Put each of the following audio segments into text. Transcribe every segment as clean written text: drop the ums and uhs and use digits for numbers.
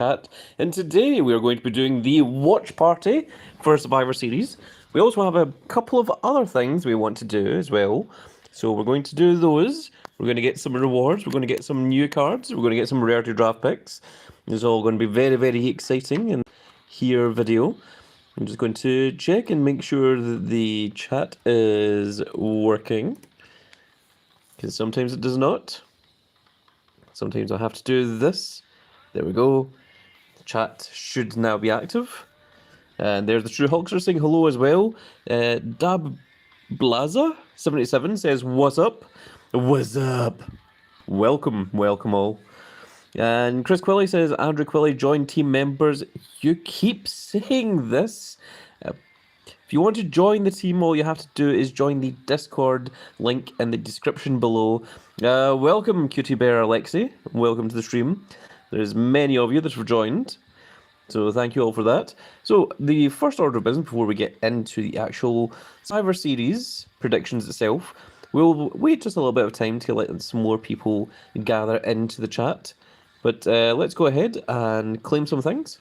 Chat, and today we are going to be doing the watch party for Survivor Series. We also have a couple of other things we want to do as well, so we're going to do those. We're going to get some rewards, we're going to get some new cards, we're going to get some rarity draft picks. It's all going to be very, very exciting and here video. I'm just going to check and make sure that the chat is working, because sometimes it does not. Sometimes I have to do this. There we go. Chat should now be active. And there's the True Hulkster saying hello as well. Dab Blaza 77 says, "What's up? What's up? Welcome all." And Chris Quilly says, "Andrew Quilly, join team members." You keep saying this. If you want to join the team, all you have to do is join the Discord link in the description below. Welcome, Cutie Bear Alexi. Welcome to the stream. There's many of you that have joined, so thank you all for that. So the first order of business before we get into the actual Survivor Series predictions itself, we'll wait just a little bit of time to let some more people gather into the chat. But let's go ahead and claim some things.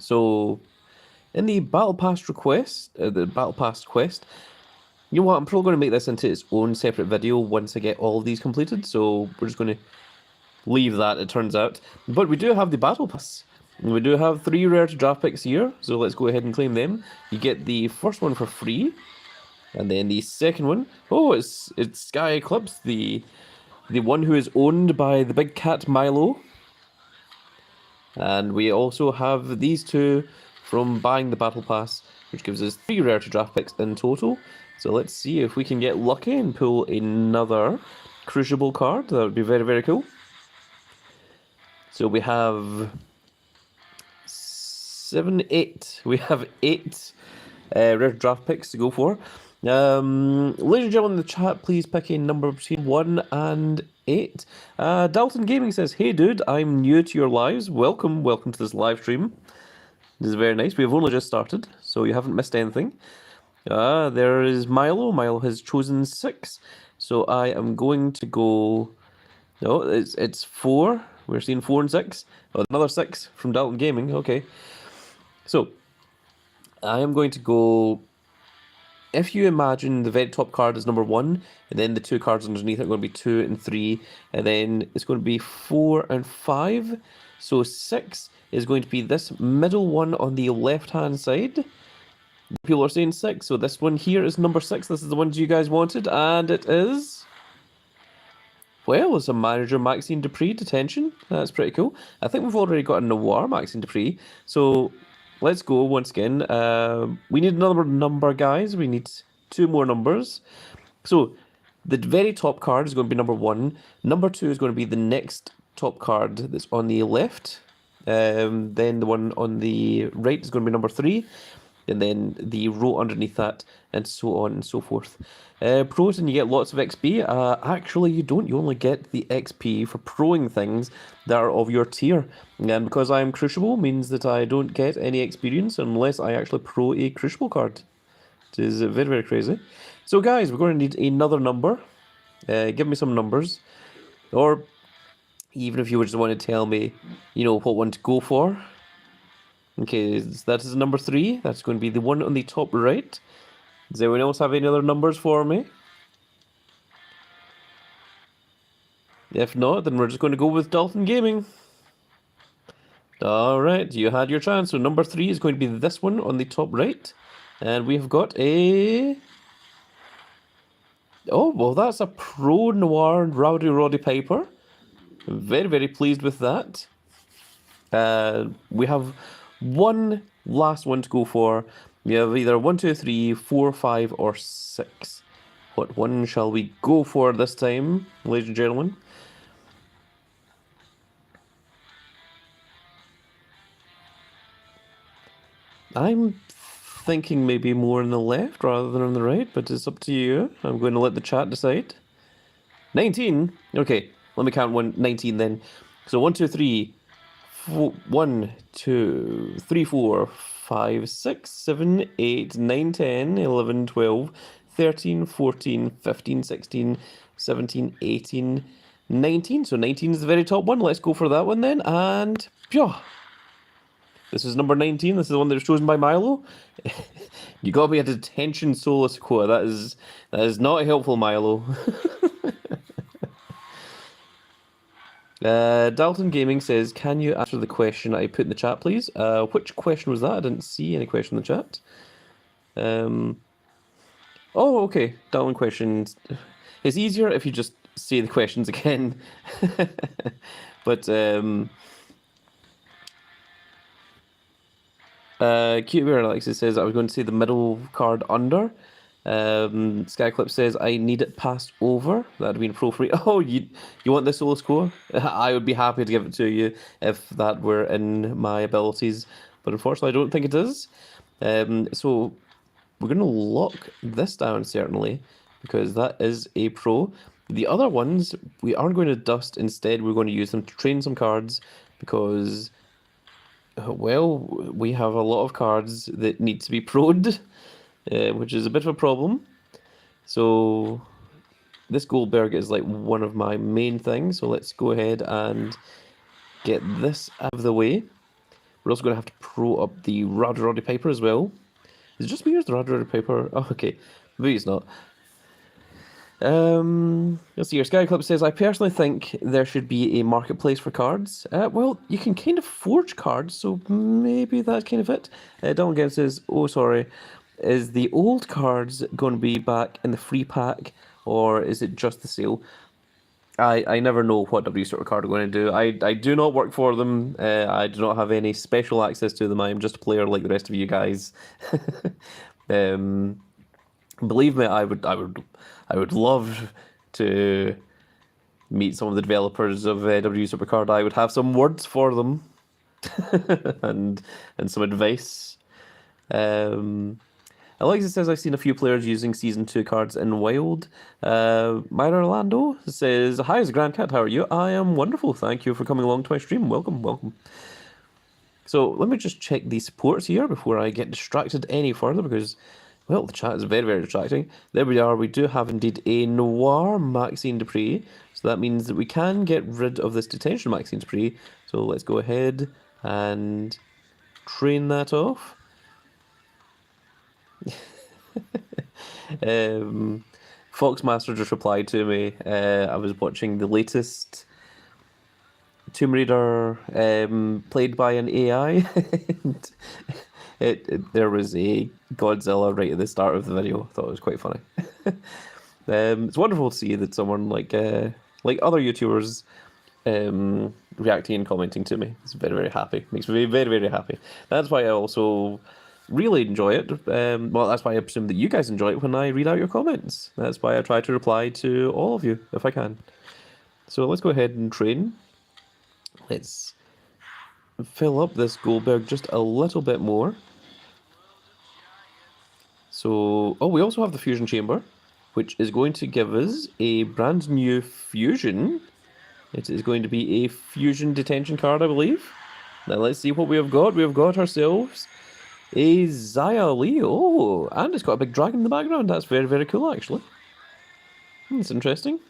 So in the Battle Pass request, the Battle Pass quest, you know what, I'm probably going to make this into its own separate video once I get all of these completed, so we're just going to leave that, it turns out. But we do have the Battle Pass. We do have 3 rare to draft picks here, so let's go ahead and claim them. You get the first one for free, and then the second one, oh, it's Sky Eclipse, the one who is owned by the big cat Milo. And we also have these 2 from buying the Battle Pass, which gives us 3 rare to draft picks in total. So let's see if we can get lucky and pull another Crucible card. That would be very, very cool. So we have 7, 8. We have 8 rare draft picks to go for. Ladies and gentlemen in the chat, please pick a number between 1 and 8. Dalton Gaming says, "Hey dude, I'm new to your lives. Welcome to this live stream. This is very nice. We have only just started, so you haven't missed anything." There is Milo. Milo has chosen 6. So I am going to go... No, it's 4. We're seeing 4 and 6. Oh, another 6 from Dalton Gaming. Okay. So, I am going to go... If you imagine the very top card is number 1, and then the 2 cards underneath are going to be 2 and 3, and then it's going to be 4 and 5. So 6 is going to be this middle one on the left-hand side. People are saying 6, so this one here is number 6. This is the ones you guys wanted, and it is... Well, it's a manager Maxine Dupree detention. That's pretty cool. I think we've already got a Noir Maxine Dupree. So let's go once again. We need another number, guys. We need 2 more numbers. So the very top card is going to be number 1. Number 2 is going to be the next top card that's on the left. Then the one on the right is going to be number 3. And then the row underneath that, and so on and so forth. Pros, and you get lots of XP. Actually, you don't. You only get the XP for proing things that are of your tier. And because I am Crucible, means that I don't get any experience unless I actually pro a Crucible card. It is very, very crazy. So, guys, we're going to need another number. Give me some numbers. Or even if you just want to tell me, you know, what one to go for. Okay, that is number 3. That's going to be the one on the top right. Does anyone else have any other numbers for me? If not, then we're just going to go with Dalton Gaming. Alright, you had your chance. So number 3 is going to be this one on the top right. And we've got a... Oh, well, that's a Pro Noir Rowdy Roddy Piper. Very, very pleased with that. We have one last one to go for. We have either 1, 2, 3, 4, 5, or 6. What one shall we go for this time, ladies and gentlemen? I'm thinking maybe more on the left rather than on the right, but it's up to you. I'm going to let the chat decide. 19? Okay, let me count 19 then. So 1, 2, 3, 4, 1, 2, 3, 4, 5, 6, 7, 8, 9, 10, 11, 12, 13, 14, 15, 16, 17, 18, 19. So 19 is the very top one. Let's go for that one then. And phew, this is number 19. This is the one that was chosen by Milo. You got me a detention Soul Sequoia. That is not helpful, Milo. Dalton Gaming says, "Can you answer the question I put in the chat, please?" Which question was that? I didn't see any question in the chat. Oh, okay. Dalton questions. It's easier if you just say the questions again. But Cute Bear Alexis says, "I was going to say the middle card under." Skyclip says, "I need it passed over." That'd been pro free. Oh, you want the solo score? I would be happy to give it to you if that were in my abilities, but unfortunately, I don't think it is. So we're going to lock this down certainly because that is a pro. The other ones we aren't going to dust. Instead, we're going to use them to train some cards because, well, we have a lot of cards that need to be pro'd. Which is a bit of a problem. So this Goldberg is like one of my main things. So let's go ahead and get this out of the way. We're also going to have to pro up the Roddy Piper as well. Is it just me or is the Roddy Piper? Oh, okay. Maybe it's not. Let's see here. Skyclip says, "I personally think there should be a marketplace for cards." Well, you can kind of forge cards, so maybe that's kind of it. Don again says, "Oh, sorry. Is the old cards going to be back in the free pack, or is it just the sale?" I never know what W sort of card are going to do. I do not work for them. I do not have any special access to them. I am just a player like the rest of you guys. Believe me, I would love to meet some of the developers of W Supercard. I would have some words for them and some advice. Alexa says, "I've seen a few players using Season 2 cards in Wild." Myra Orlando says, "Hi, it's Grand Cat. How are you?" I am wonderful. Thank you for coming along to my stream. Welcome, welcome. So let me just check the supports here before I get distracted any further because, well, the chat is very, very distracting. There we are. We do have indeed a Noir Maxine Dupree. So that means that we can get rid of this detention Maxine Dupree. So let's go ahead and train that off. Foxmaster just replied to me. I was watching the latest Tomb Raider played by an AI. and there was a Godzilla right at the start of the video. I thought it was quite funny. It's wonderful to see that someone like other YouTubers reacting and commenting to me. It's very, very happy. Makes me very, very happy. That's why I also really enjoy it. Well, that's why I presume that you guys enjoy it when I read out your comments. That's why I try to reply to all of you if I can. So let's go ahead and train. Let's fill up this Goldberg just a little bit more. So, oh, we also have the fusion chamber, which is going to give us a brand new fusion. It is going to be a fusion detention card, I believe. Now let's see what we have got. We have got ourselves a Xia Li. Oh, and it's got a big dragon in the background. That's very, very cool, actually. That's interesting.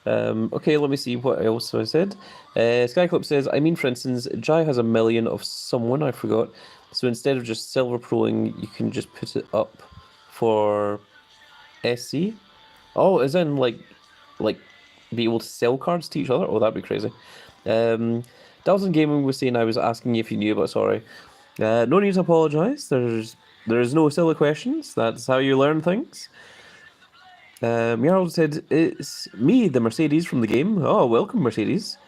Okay, let me see what else I said. Skyclip says, "I mean, for instance, Jai has a million of someone, I forgot. So instead of just silver proing, you can just put it up for SC. Oh, as in, like be able to sell cards to each other? Oh, that'd be crazy. Dalton Gaming was saying I was asking you if you knew, but sorry. No need to apologise. There's no silly questions. That's how you learn things. Jarl said, "It's me, the Mercedes from the game." Oh, welcome, Mercedes.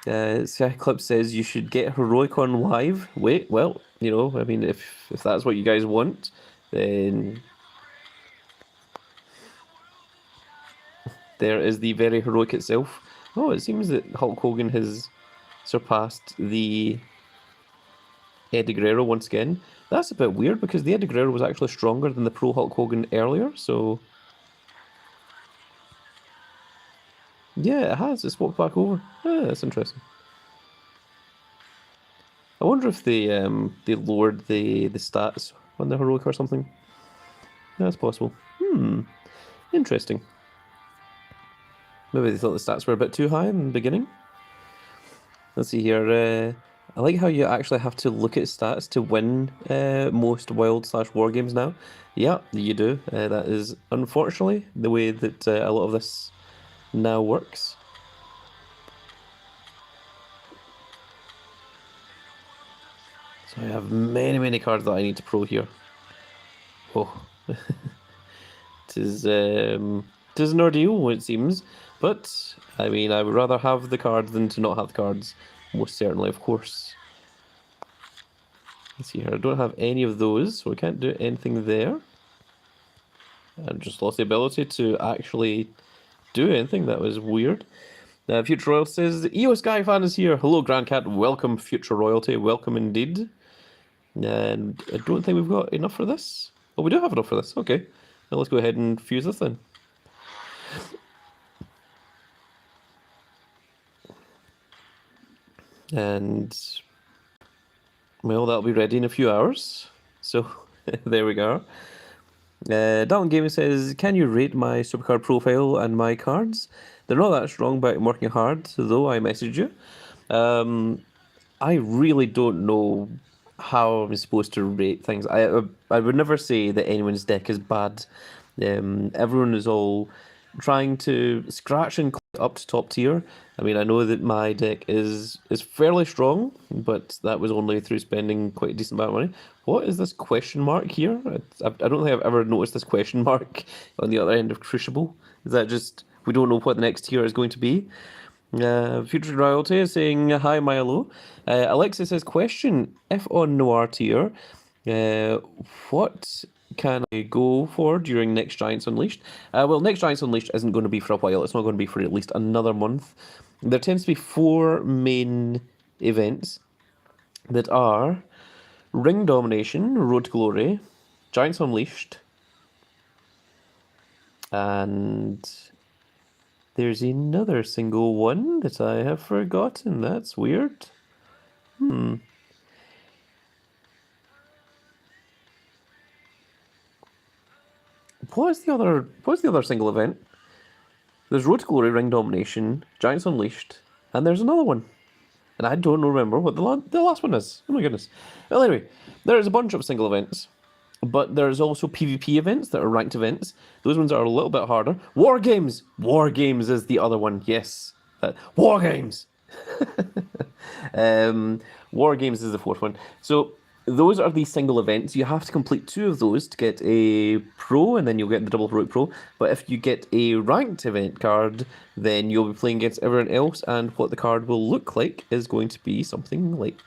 Cyclops says, "You should get Heroicon live." Wait, well, you know, I mean, if that's what you guys want, then there is the very heroic itself. Oh, it seems that Hulk Hogan has surpassed the Eddie Guerrero once again. That's a bit weird because the Eddie Guerrero was actually stronger than the Pro Hulk Hogan earlier, so yeah, it has. It's swapped back over. Yeah, that's interesting. I wonder if they lowered the stats on the heroic or something. Yeah, that's possible. Interesting. Maybe they thought the stats were a bit too high in the beginning. Let's see here. I like how you actually have to look at stats to win most wild/war games now. Yeah, you do. That is unfortunately the way that a lot of this now works. So I have many cards that I need to pro here. Oh, it is an ordeal, it seems. But I mean, I would rather have the cards than to not have the cards. Most certainly, of course. Let's see here. I don't have any of those, so I can't do anything there. I just lost the ability to actually do anything. That was weird. Future Royalty says, EO Sky fan is here. Hello, Grand Cat. Welcome, Future Royalty. Welcome indeed. And I don't think we've got enough for this. Oh, we do have enough for this. Okay. Now let's go ahead and fuse this then. And, well, that'll be ready in a few hours. So, there we go. Dalton Gaming says, can you rate my Supercard profile and my cards? They're not that strong, but I'm working hard, though I messaged you. I really don't know how I'm supposed to rate things. I would never say that anyone's deck is bad. Everyone is all trying to scratch and clear up to top tier. I mean, I know that my deck is fairly strong, but that was only through spending quite a decent amount of money. What is this question mark here? I don't think I've ever noticed this question mark on the other end of Crucible. Is that just, we don't know what the next tier is going to be? Future Royalty is saying, hi Milo. Alexa says, question, if on Noir tier, what can I go for during Next Giants Unleashed? Well, Next Giants Unleashed isn't going to be for a while. It's not going to be for at least another month. There tends to be 4 main events that are Ring Domination, Road to Glory, Giants Unleashed, and there's another single one that I have forgotten. That's weird. What's the other single event? There's Road to Glory, Ring Domination, Giants Unleashed, and there's another one. And I don't remember what the last one is. Oh my goodness. Well, anyway, there's a bunch of single events, but there's also PvP events that are ranked events. Those ones are a little bit harder. War Games! War Games is the other one, yes. War Games! War Games is the 4th one. So those are the single events. You have to complete 2 of those to get a pro, and then you'll get the double heroic pro. But if you get a ranked event card, then you'll be playing against everyone else, and what the card will look like is going to be something like...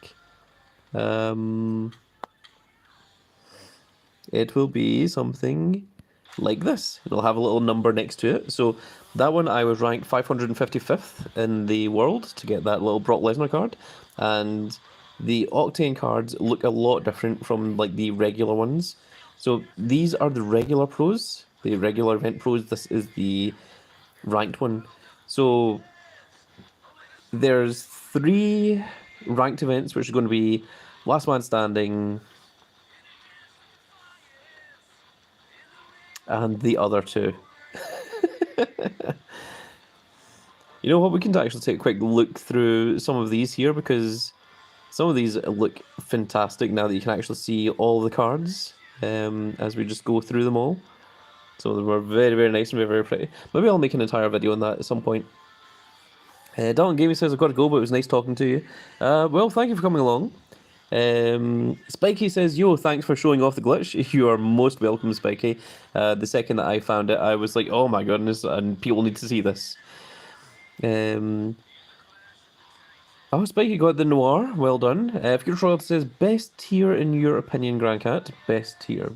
it will be something like this. It'll have a little number next to it. So that one I was ranked 555th in the world to get that little Brock Lesnar card. And the Octane cards look a lot different from like the regular ones. So these are the regular pros, the regular event pros. This is the ranked one. So there's 3 ranked events, which are going to be Last Man Standing and the other 2. You know what, we can actually take a quick look through some of these here, because some of these look fantastic now that you can actually see all the cards as we just go through them all. Some of them are very nice and very pretty. Maybe I'll make an entire video on that at some point. Dalton Gaming says, I've got to go, but it was nice talking to you. Well, thank you for coming along. Spiky says, yo, thanks for showing off the glitch. You are most welcome, Spiky. The second that I found it, I was like, oh my goodness, and people need to see this. Oh, Spiky got the Noir. Well done. Future Royalty says, best tier in your opinion, Grand Cat. Best tier.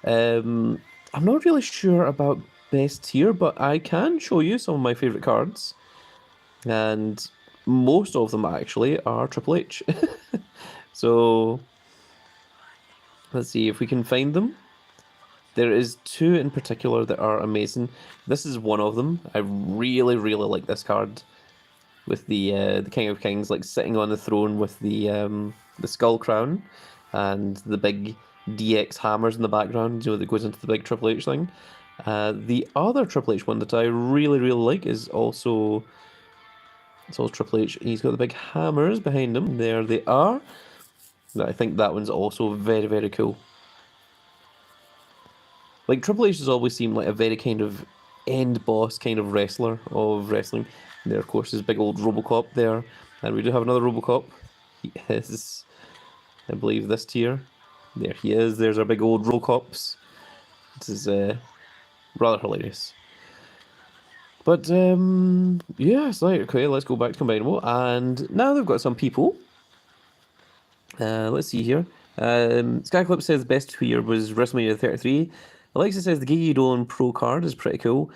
I'm not really sure about best tier, but I can show you some of my favourite cards. And most of them, actually, are Triple H. So, let's see if we can find them. There is 2 in particular that are amazing. This is one of them. I really like this card. With the King of Kings like sitting on the throne with the skull crown and the big DX hammers in the background, you know, that goes into the big Triple H thing. The other Triple H one that I really, really like is also... It's also Triple H. He's got the big hammers behind him. There they are. I think that one's also very, very cool. Like, Triple H has always seemed like a very kind of end boss kind of wrestler of wrestling. There, of course, is big old Robocop there. And we do have another Robocop. He is, I believe, this tier. There he is. There's our big old Robocops. This is rather hilarious. But, yeah, it's like, okay, let's go back to Combinable. And now they've got some people. Let's see here. Skyclip says the best here was WrestleMania 33. Alexa says the Gigi Dolan Pro card is pretty cool.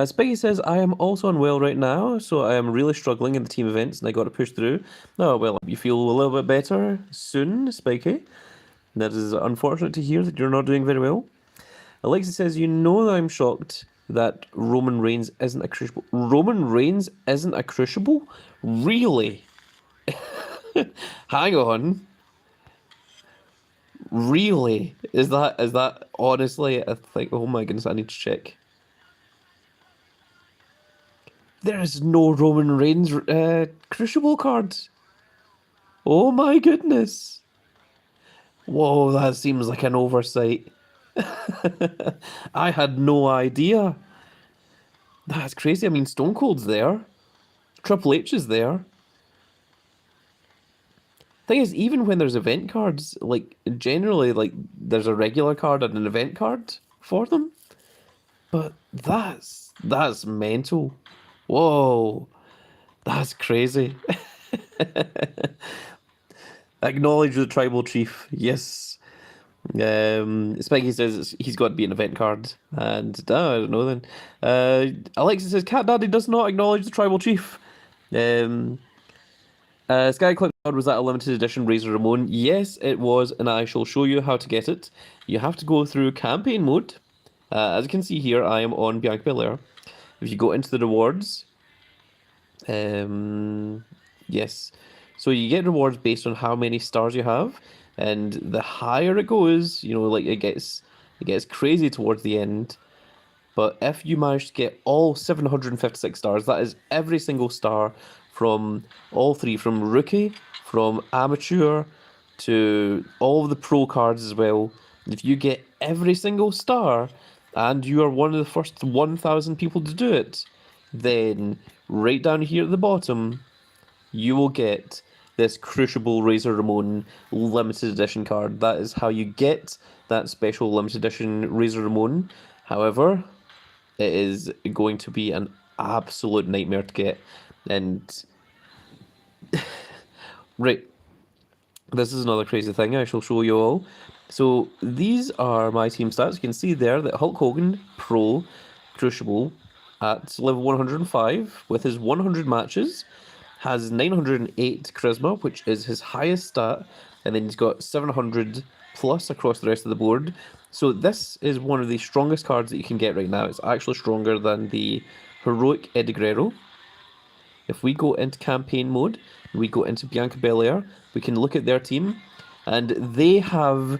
Spiky says, I am also unwell right now, so I am really struggling in the team events and I got to push through. Oh, well, you feel a little bit better soon, Spiky. That is unfortunate to hear that you're not doing very well. Alexa says, you know that I'm shocked that Roman Reigns isn't a crucible. Roman Reigns isn't a crucible? Really? Hang on. Really? Is that honestly a thing? Oh my goodness, I need to check. There is no Roman Reigns Crucible cards. Oh my goodness. Whoa, that seems like an oversight. I had no idea. That's crazy. I mean, Stone Cold's there. Triple H is there. Thing is, even when there's event cards, like, generally, like, there's a regular card and an event card for them. But that's mental. Whoa, that's crazy. Acknowledge the tribal chief. Yes. Spiky says he's got to be an event card, and I don't know then. Alexa says Cat Daddy does not acknowledge the tribal chief. Skyclip card, was that a limited edition Razor Ramon? Yes, it was, and I shall show you how to get it. You have to go through campaign mode. As you can see here, I am on Bianca Belair. If you go into the rewards, yes, so you get rewards based on how many stars you have, and the higher it goes, you know, like it gets crazy towards the end. But if you manage to get all 756 stars, that is every single star from all three, from rookie, from amateur, to all of the pro cards as well. If you get every single star, and you are one of the first 1,000 people to do it, then right down here at the bottom, you will get this Crucible Razor Ramon limited edition card. That is how you get that special limited edition Razor Ramon. However, it is going to be an absolute nightmare to get. And right, this is another crazy thing I shall show you all. So these are my team stats. You can see there that Hulk Hogan Pro Crucible at level 105 with his 100 matches has 908 charisma, which is his highest stat, and then he's got 700 plus across the rest of the board. So this is one of the strongest cards that you can get right now. It's actually stronger than the Heroic Eddie Guerrero. If we go into campaign mode, we go into Bianca Belair, we can look at their team, and they have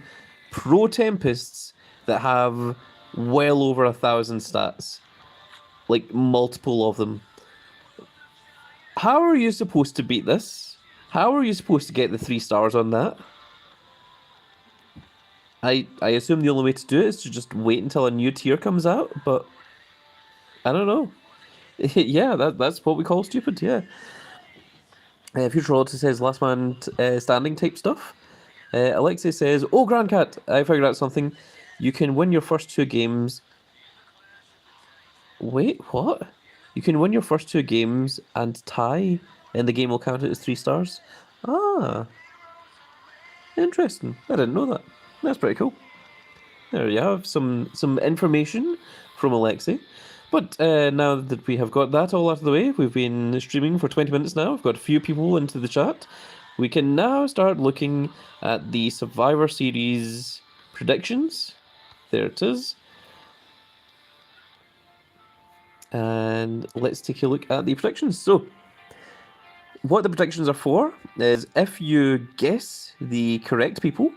Pro Tempests that have well over 1,000 stats. Like, multiple of them. How are you supposed to beat this? How are you supposed to get the 3 stars on that? I assume the only way to do it is to just wait until a new tier comes out, but I don't know. Yeah, that's what we call stupid, yeah. Future Royalty says last man standing type stuff. Alexei says, oh, Grandcat, I figured out something. You can win your first 2 games. Wait, what? You can win your first 2 games and tie, and the game will count it as 3 stars. Ah, interesting. I didn't know that. That's pretty cool. There you have some information from Alexei. But now that we have got that all out of the way, we've been streaming for 20 minutes now. We've got a few people into the chat. We can now start looking at the Survivor Series predictions. There it is. And let's take a look at the predictions. So, what the predictions are for is if you guess the correct people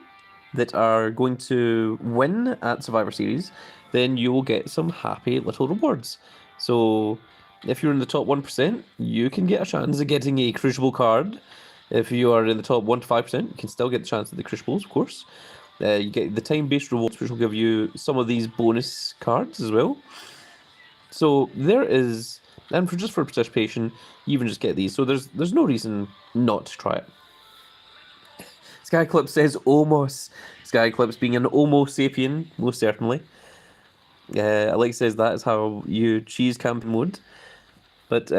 that are going to win at Survivor Series, then you will get some happy little rewards. So if you're in the top 1%, you can get a chance of getting a Crucible card. If you are in the top 1 to 5%, you can still get the chance at the Crucibles, of course. You get the time-based rewards, which will give you some of these bonus cards as well. So there is, and for participation, you even just get these. So there's no reason not to try it. Skyclips says Omos. Skyclips being an Homo sapien, most certainly. Alex says that is how you cheese campaign mode. But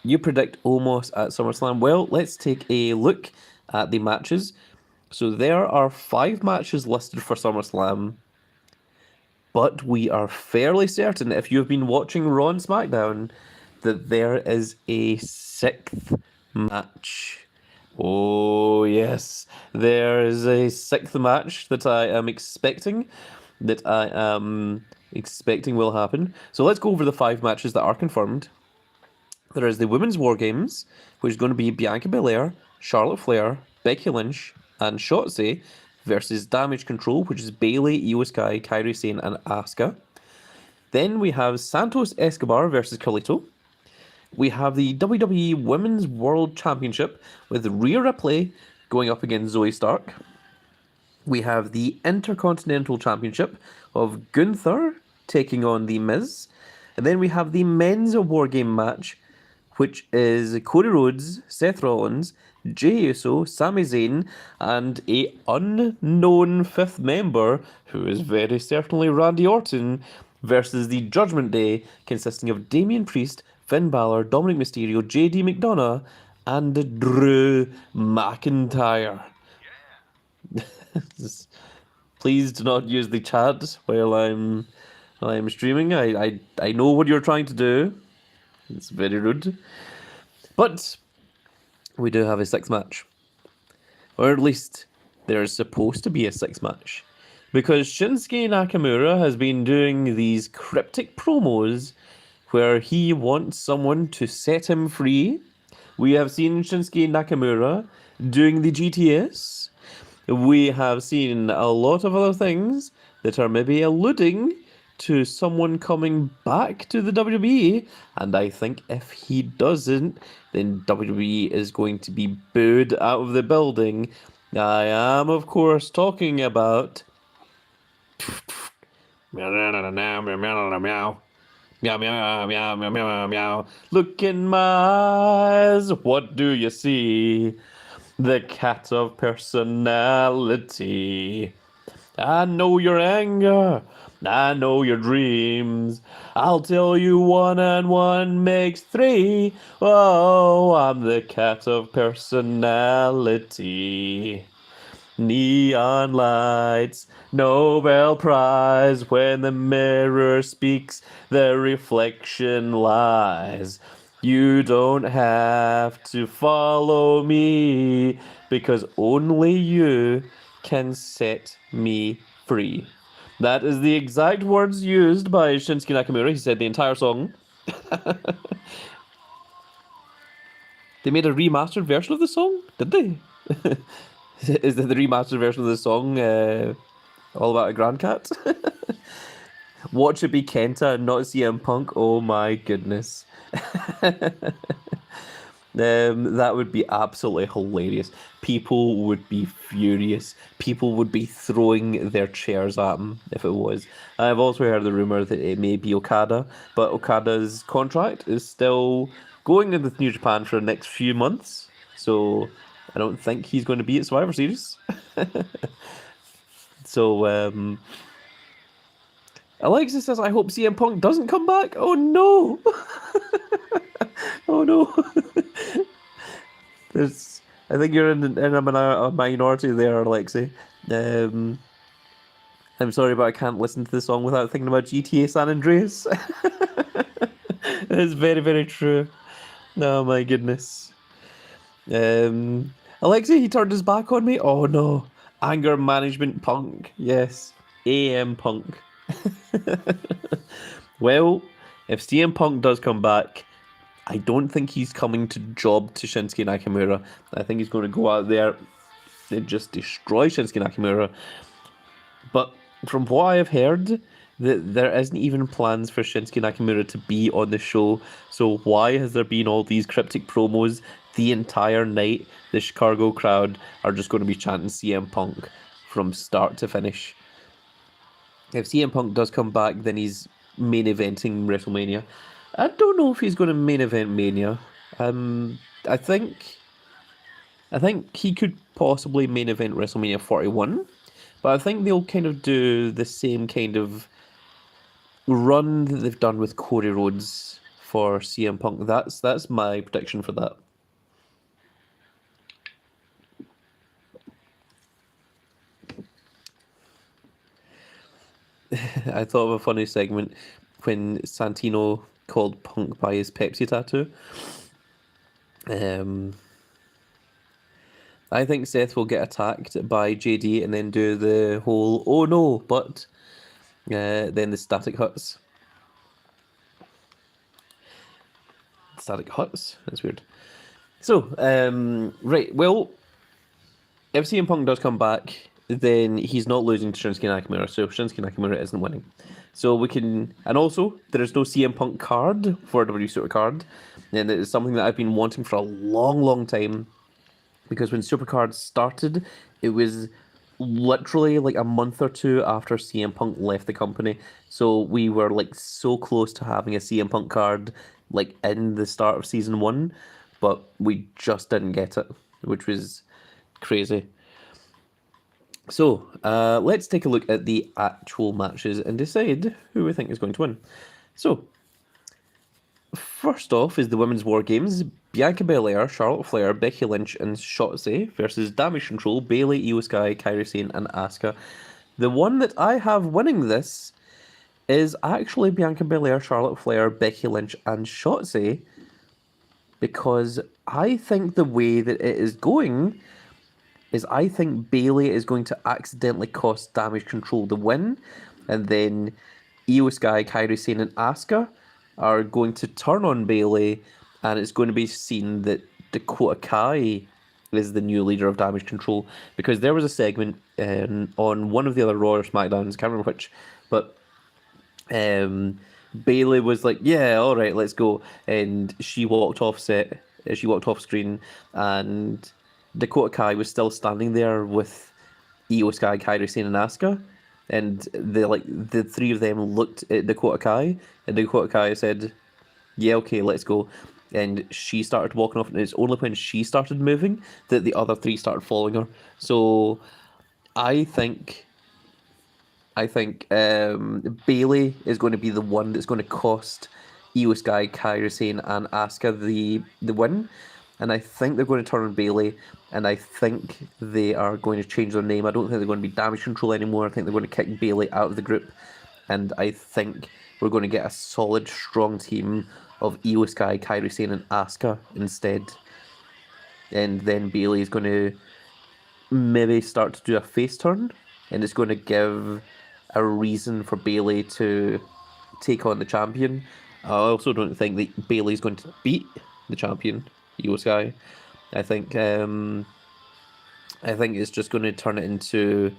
you predict Omos at SummerSlam. Well, let's take a look at the matches. So there are 5 matches listed for SummerSlam. But we are fairly certain, if you've been watching Raw and SmackDown, that there is a 6th match. Oh, yes. There is a 6th match that I am expecting. Will happen. So let's go over the 5 matches that are confirmed. There is the Women's War Games, which is going to be Bianca Belair, Charlotte Flair, Becky Lynch, and Shotzi versus Damage Control, which is Bayley, Io Sky, Kairi Sane, and Asuka. Then we have Santos Escobar versus Carlito. We have the WWE Women's World Championship with Rhea Ripley going up against Zoe Stark. We have the Intercontinental Championship of Gunther taking on The Miz. And then we have the Men's War Game match, which is Cody Rhodes, Seth Rollins, Jey Uso, Sami Zayn, and a unknown 5th member, who is very certainly Randy Orton, versus the Judgment Day, consisting of Damian Priest, Finn Balor, Dominic Mysterio, JD McDonough, and Drew McIntyre. Please do not use the chat while I'm streaming. I know what you're trying to do. It's very rude. But we do have a 6th match. Or at least there's supposed to be a 6th match. Because Shinsuke Nakamura has been doing these cryptic promos where he wants someone to set him free. We have seen Shinsuke Nakamura doing the GTS. We have seen a lot of other things that are maybe alluding to someone coming back to the WWE, and I think if he doesn't, then WWE is going to be booed out of the building. I am, of course, talking about Look in my eyes, what do you see? The cat of personality. I know your anger, I know your dreams. I'll tell you 1 and 1 makes 3. Oh, I'm the cat of personality. Neon lights, Nobel Prize. When the mirror speaks, the reflection lies. You don't have to follow me, because only you can set me free. That is the exact words used by Shinsuke Nakamura. He said the entire song. They made a remastered version of the song? Did they? Is that the remastered version of the song all about a grand cat? Watch it be Kenta and not CM Punk. Oh my goodness. That would be absolutely hilarious. People would be furious. People would be throwing their chairs at him if it was. I've also heard the rumor that it may be Okada, but Okada's contract is still going in with New Japan for the next few months, so I don't think he's going to be at Survivor Series. So, Alexis says, I hope CM Punk doesn't come back. Oh no! Oh no! I think you're in a minority there, Alexi. I'm sorry, but I can't listen to the song without thinking about GTA San Andreas. It's very, very true. Oh my goodness. Alexi, he turned his back on me. Oh no. Anger management Punk. Yes. AM Punk. Well, if CM Punk does come back, I don't think he's coming to job to Shinsuke Nakamura. I think he's going to go out there and just destroy Shinsuke Nakamura. But from what I have heard, that there isn't even plans for Shinsuke Nakamura to be on the show. So why has there been all these cryptic promos the entire night? The Chicago crowd are just going to be chanting CM Punk from start to finish. If CM Punk does come back, then he's main eventing WrestleMania. I don't know if he's going to main event Mania. I think he could possibly main event WrestleMania 41, but I think they'll kind of do the same kind of run that they've done with Cody Rhodes for CM Punk. That's my prediction for that. I thought of a funny segment when Santino called Punk by his Pepsi tattoo. I think Seth will get attacked by JD and then do the whole "oh no," but then the Static Huts. Static Huts? That's weird. So, right, well, if CM Punk does come back, then he's not losing to Shinsuke Nakamura, so Shinsuke Nakamura isn't winning. So we can, and also, there is no CM Punk card for WWE Supercard, and it is something that I've been wanting for a long, long time, because when Supercard started, it was literally like a month or two after CM Punk left the company, so we were like so close to having a CM Punk card like in the start of season 1, but we just didn't get it, which was crazy. So let's take a look at the actual matches and decide who we think is going to win. So first off is the Women's War Games. Bianca Belair, Charlotte Flair, Becky Lynch, and Shotzi versus Damage Control, Bayley, Io Sky, Kairi Sane, and Asuka. The one that I have winning this is actually Bianca Belair, Charlotte Flair, Becky Lynch, and Shotzi, because I think the way that it is going is I think Bayley is going to accidentally cost Damage Control the win, and then Io Sky, Kairi Sane, and Asuka are going to turn on Bayley, and it's going to be seen that Dakota Kai is the new leader of Damage Control, because there was a segment on one of the other Raw or SmackDowns, can't remember which, but Bayley was like, yeah, all right, let's go, and she walked off screen, and Dakota Kai was still standing there with Io Sky, Kairi Sane, and Asuka, and the three of them looked at Dakota Kai, and Dakota Kai said, yeah, okay, let's go. And she started walking off, and it's only when she started moving that the other three started following her. So I think Bayley is going to be the one that's going to cost Io Sky, Kairi Sane, and Asuka the win. And I think they're going to turn on Bayley, and I think they are going to change their name. I don't think they're going to be Damage Control anymore. I think they're going to kick Bayley out of the group, and I think we're going to get a solid, strong team of Io Sky, Kairi Sane, and Asuka instead. And then Bayley is going to maybe start to do a face turn, and it's going to give a reason for Bayley to take on the champion. I also don't think that Bayley's going to beat the champion, Io Sky. I think it's just going to turn it into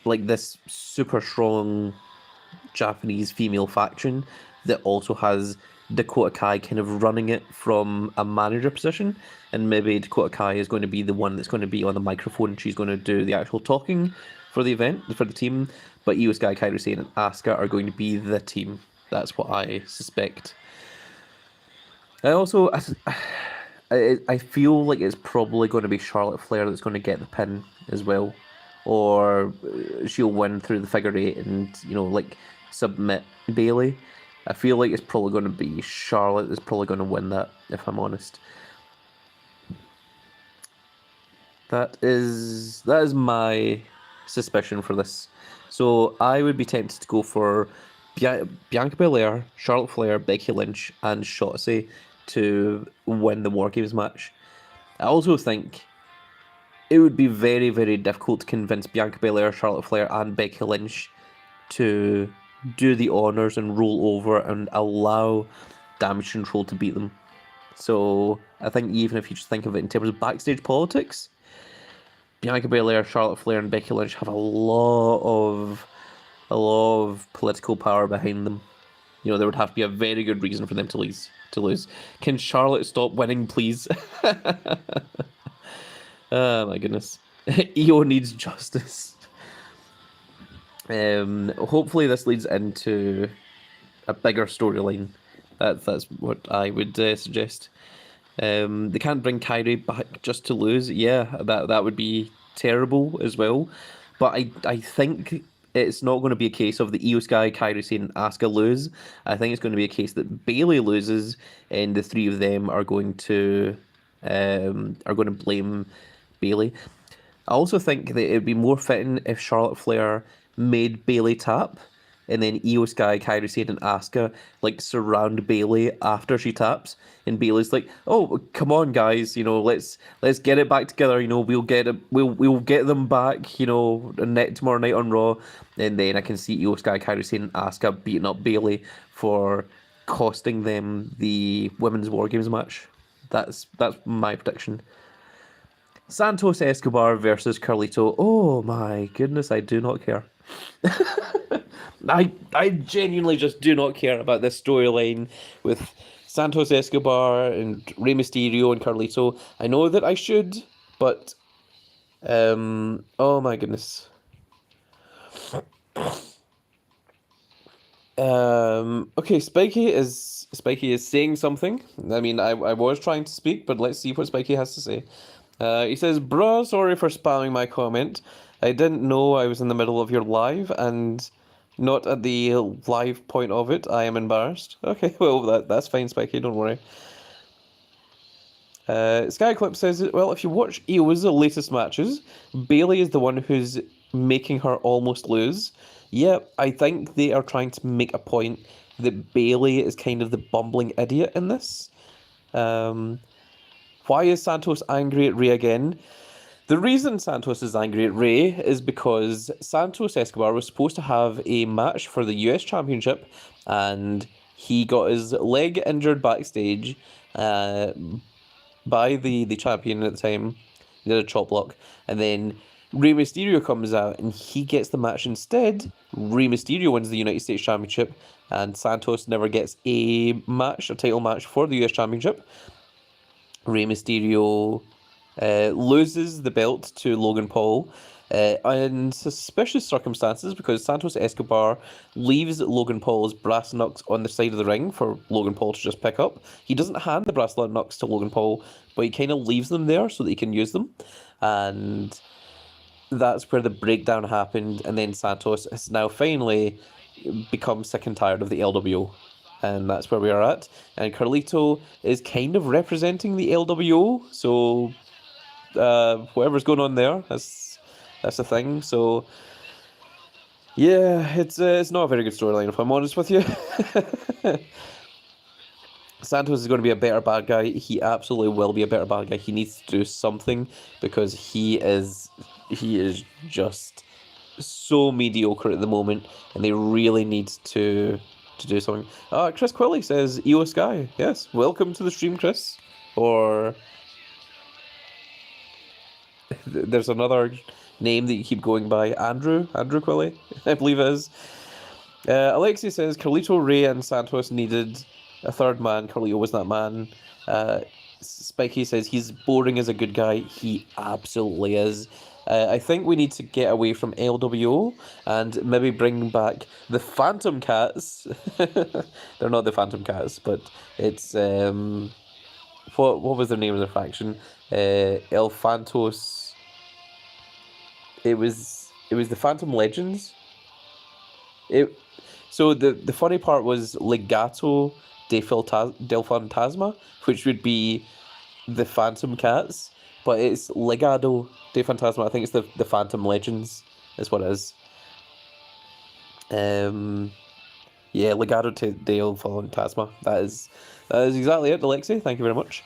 like this super strong Japanese female faction that also has Dakota Kai kind of running it from a manager position, and maybe Dakota Kai is going to be the one that's going to be on the microphone. She's going to do the actual talking for the event, for the team, but Io Sky, Kairi Sane, and Asuka are going to be the team. That's what I suspect. I feel like it's probably going to be Charlotte Flair that's going to get the pin as well, or she'll win through the figure eight and like submit Bayley. I feel like it's probably going to be Charlotte that's probably going to win that, if I'm honest. That is my suspicion for this. So I would be tempted to go for Bianca Belair, Charlotte Flair, Becky Lynch, and Shotzi to win the War Games match. I also think it would be very, very difficult to convince Bianca Belair, Charlotte Flair, and Becky Lynch to do the honors and roll over and allow Damage Control to beat them. So I think even if you just think of it in terms of backstage politics, Bianca Belair, Charlotte Flair, and Becky Lynch have a lot of political power behind them. There would have to be a very good reason for them to lose. Can Charlotte stop winning, please? Oh my goodness. Io needs justice. Hopefully this leads into a bigger storyline. That's what I would suggest. They can't bring Kairi back just to lose. Yeah, that would be terrible as well. But I think it's not going to be a case of the Io Sky, Kairi Sane, and Asuka lose. I think it's going to be a case that Bayley loses, and the three of them are going to blame Bayley. I also think that it'd be more fitting if Charlotte Flair made Bayley tap, and then Io Sky, Kairi Sane, and Asuka surround Bayley after she taps, and Bayley's like, "Oh, come on, guys! Let's get it back together. We'll get it. We'll get them back. Tomorrow night on Raw." And then I can see Io Sky, Kairi Sane, and Asuka beating up Bayley for costing them the Women's War Games match. That's my prediction. Santos Escobar versus Carlito. Oh my goodness, I do not care. I genuinely just do not care about this storyline with Santos Escobar and Rey Mysterio and Carlito. I know that I should, but oh my goodness. Okay, Spiky is saying something. I mean, I was trying to speak, but let's see what Spiky has to say. He says, "Bruh, sorry for spamming my comment. I didn't know I was in the middle of your live and not at the live point of it. I am embarrassed." Okay, well, that's fine, Spiky, don't worry. Skyclip says, "Well, if you watch Io's latest matches, Bayley is the one who's making her almost lose. Yeah, I think they are trying to make a point that Bayley is kind of the bumbling idiot in this. Why is Santos angry at Rey again? The reason Santos is angry at Rey is because Santos Escobar was supposed to have a match for the US Championship, and he got his leg injured backstage by the champion at the time. He did a chop block, and then Rey Mysterio comes out and he gets the match instead. Rey Mysterio wins the United States Championship, and Santos never gets a title match for the US Championship. Rey Mysterio loses the belt to Logan Paul in suspicious circumstances because Santos Escobar leaves Logan Paul's brass knucks on the side of the ring for Logan Paul to just pick up. He doesn't hand the brass knucks to Logan Paul, but he kind of leaves them there so that he can use them. And that's where the breakdown happened. And then Santos has now finally become sick and tired of the LWO. And that's where we are at. And Carlito is kind of representing the LWO. So whatever's going on there, that's the thing. So yeah, it's not a very good storyline, if I'm honest with you. Santos is going to be a better bad guy. He absolutely will be a better bad guy. He needs to do something because he is just so mediocre at the moment, and they really need to do something. Chris Quilly says, "Io Sky." Yes, welcome to the stream, Chris. Or there's another name that you keep going by, Andrew Quilly, I believe it is. Alexi says, "Carlito, Rey, and Santos needed a third man. Carlito was that man." Spiky says, "He's boring as a good guy." He absolutely is. I think we need to get away from LWO and maybe bring back the Phantom Cats. They're not the Phantom Cats, but it's what was the name of their faction? El Phantos. It was the Phantom Legends. So the funny part was Legato del Fantasma, which would be the Phantom Cats, but it's Legado de Fantasma. I think it's the Phantom Legends is what it is. Yeah, Legado del Fantasma. That is exactly it, Alexei. Thank you very much.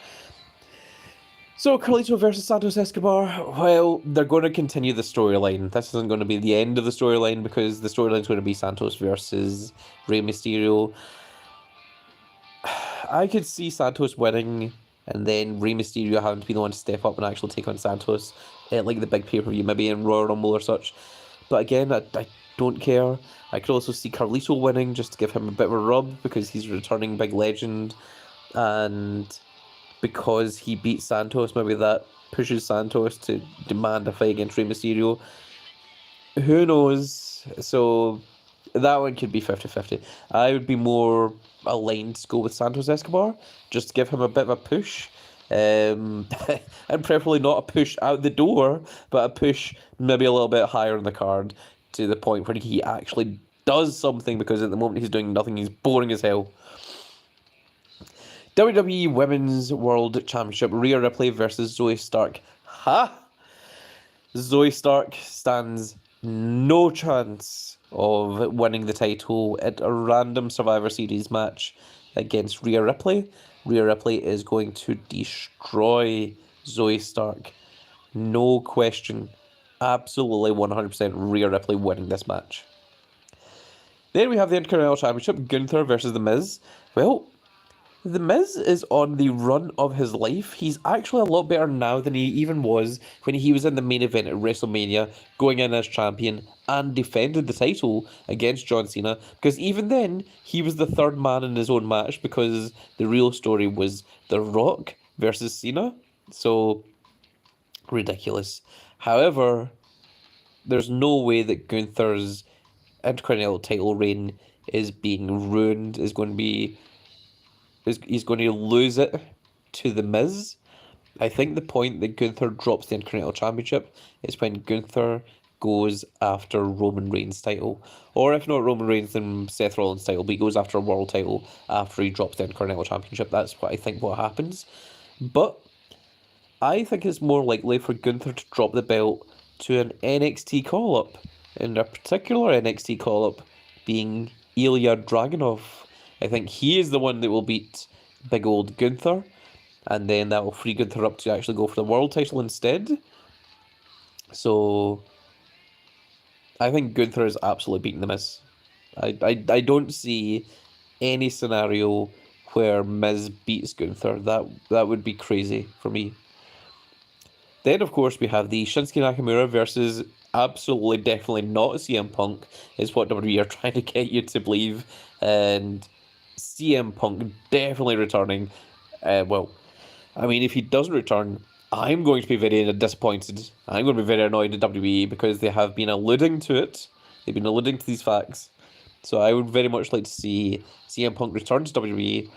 So, Carlito versus Santos Escobar, well, they're going to continue the storyline. This isn't going to be the end of the storyline because the storyline is going to be Santos versus Rey Mysterio. I could see Santos winning and then Rey Mysterio having to be the one to step up and actually take on Santos at like the big pay-per-view, maybe in Royal Rumble or such. But again, I don't care. I could also see Carlito winning just to give him a bit of a rub because he's a returning big legend, and because he beat Santos, maybe that pushes Santos to demand a fight against Rey Mysterio. Who knows? So that one could be 50-50. I would be more aligned to go with Santos Escobar, just to give him a bit of a push. And preferably not a push out the door, but a push maybe a little bit higher in the card to the point where he actually does something, because at the moment he's doing nothing. He's boring as hell. WWE Women's World Championship, Rhea Ripley versus Zoe Stark. Ha! Zoe Stark stands no chance of winning the title at a random Survivor Series match against Rhea Ripley. Rhea Ripley is going to destroy Zoe Stark. No question. Absolutely 100% Rhea Ripley winning this match. Then we have the Intercontinental Championship, Gunther versus The Miz. Well, The Miz is on the run of his life. He's actually a lot better now than he even was when he was in the main event at WrestleMania, going in as champion and defended the title against John Cena, because even then, he was the third man in his own match, because the real story was The Rock versus Cena. So, ridiculous. However, there's no way that Gunther's Intercontinental title reign is being ruined, he's going to lose it to The Miz. I think the point that Gunther drops the Intercontinental Championship is when Gunther goes after Roman Reigns' title. Or if not Roman Reigns, then Seth Rollins' title, but he goes after a world title after he drops the Intercontinental Championship. That's what I think what happens. But I think it's more likely for Gunther to drop the belt to an NXT call-up, and a particular NXT call-up being Ilya Dragunov. I think he is the one that will beat big old Gunther, and then that will free Gunther up to actually go for the world title instead. So I think Gunther is absolutely beating The Miz. I don't see any scenario where Miz beats Gunther. That would be crazy for me. Then, of course, we have the Shinsuke Nakamura versus absolutely definitely not CM Punk, is what WWE are trying to get you to believe. And CM Punk definitely returning. Well, I mean, if he doesn't return, I'm going to be very disappointed. I'm going to be very annoyed at WWE, because they have been alluding to it. They've been alluding to these facts. So I would very much like to see CM Punk return to WWE,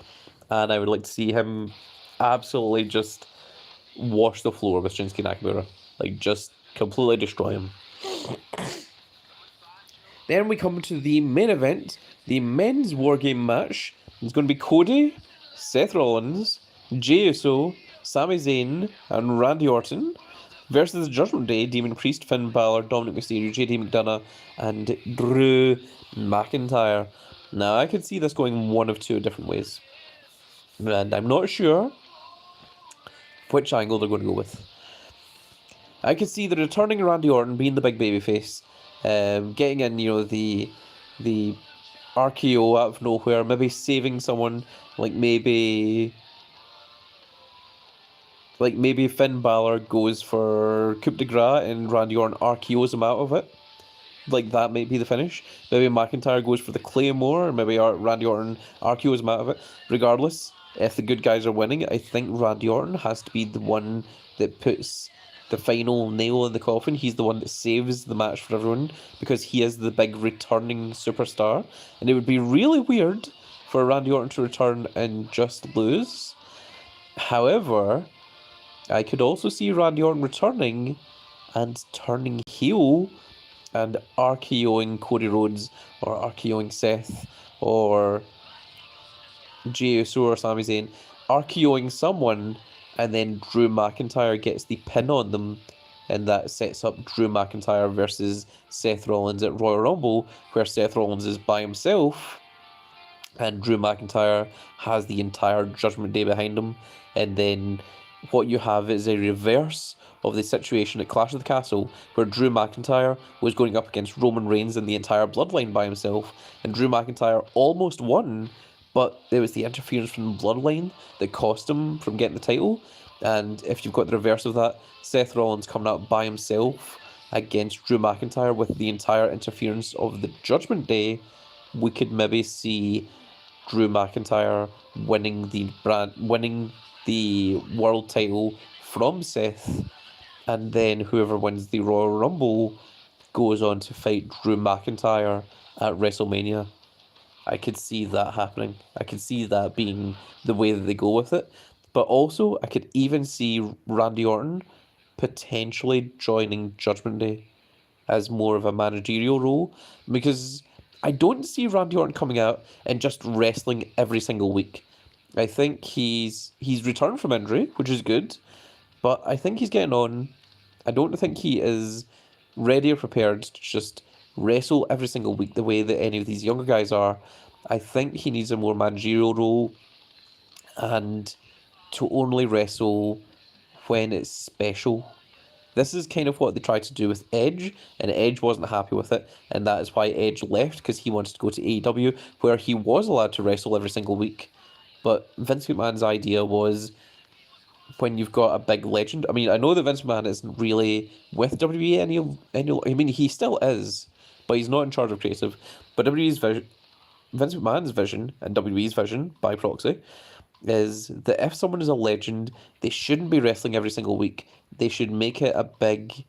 and I would like to see him absolutely just wash the floor with Shinsuke Nakamura. Like, just completely destroy him. Then we come to the main event, the men's War Game match. It's going to be Cody, Seth Rollins, Jey Uso, Sami Zayn, and Randy Orton versus the Judgment Day, Demon Priest, Finn Balor, Dominic Mysterio, JD McDonough, and Drew McIntyre. Now, I could see this going one of two different ways, and I'm not sure which angle they're going to go with. I could see the returning Randy Orton being the big babyface, getting in, the RKO out of nowhere, maybe saving someone, like maybe Finn Balor goes for coup de grace and Randy Orton RKOs him out of it. Like, that might be the finish. Maybe McIntyre goes for the Claymore, or maybe Randy Orton RKOs him out of it. Regardless, if the good guys are winning, I think Randy Orton has to be the one that puts the final nail in the coffin. He's the one that saves the match for everyone, because he is the big returning superstar. And it would be really weird for Randy Orton to return and just lose. However, I could also see Randy Orton returning and turning heel and RKOing Cody Rhodes, or RKOing Seth, or Jey Uso or Sami Zayn, RKOing someone, and then Drew McIntyre gets the pin on them, and that sets up Drew McIntyre versus Seth Rollins at Royal Rumble, where Seth Rollins is by himself, and Drew McIntyre has the entire Judgment Day behind him. And then what you have is a reverse of the situation at Clash of the Castle, where Drew McIntyre was going up against Roman Reigns and the entire bloodline by himself, and Drew McIntyre almost won, but it was the interference from the Bloodline that cost him from getting the title. And if you've got the reverse of that, Seth Rollins coming out by himself against Drew McIntyre with the entire interference of the Judgment Day, we could maybe see Drew McIntyre winning the world title from Seth, and then whoever wins the Royal Rumble goes on to fight Drew McIntyre at WrestleMania. I could see that happening. I could see that being the way that they go with it. But also, I could even see Randy Orton potentially joining Judgment Day as more of a managerial role, because I don't see Randy Orton coming out and just wrestling every single week. I think he's returned from injury, which is good, but I think he's getting on. I don't think he is ready or prepared to just wrestle every single week the way that any of these younger guys are. I think he needs a more managerial role and to only wrestle when it's special. This is kind of what they tried to do with Edge, and Edge wasn't happy with it, and that is why Edge left, because he wanted to go to AEW, where he was allowed to wrestle every single week. But Vince McMahon's idea was, when you've got a big legend. I mean, I know that Vince McMahon isn't really with WWE I mean, he still is, but he's not in charge of creative. But WWE's vision, Vince McMahon's vision, and WWE's vision by proxy, is that if someone is a legend, they shouldn't be wrestling every single week. They should make it a big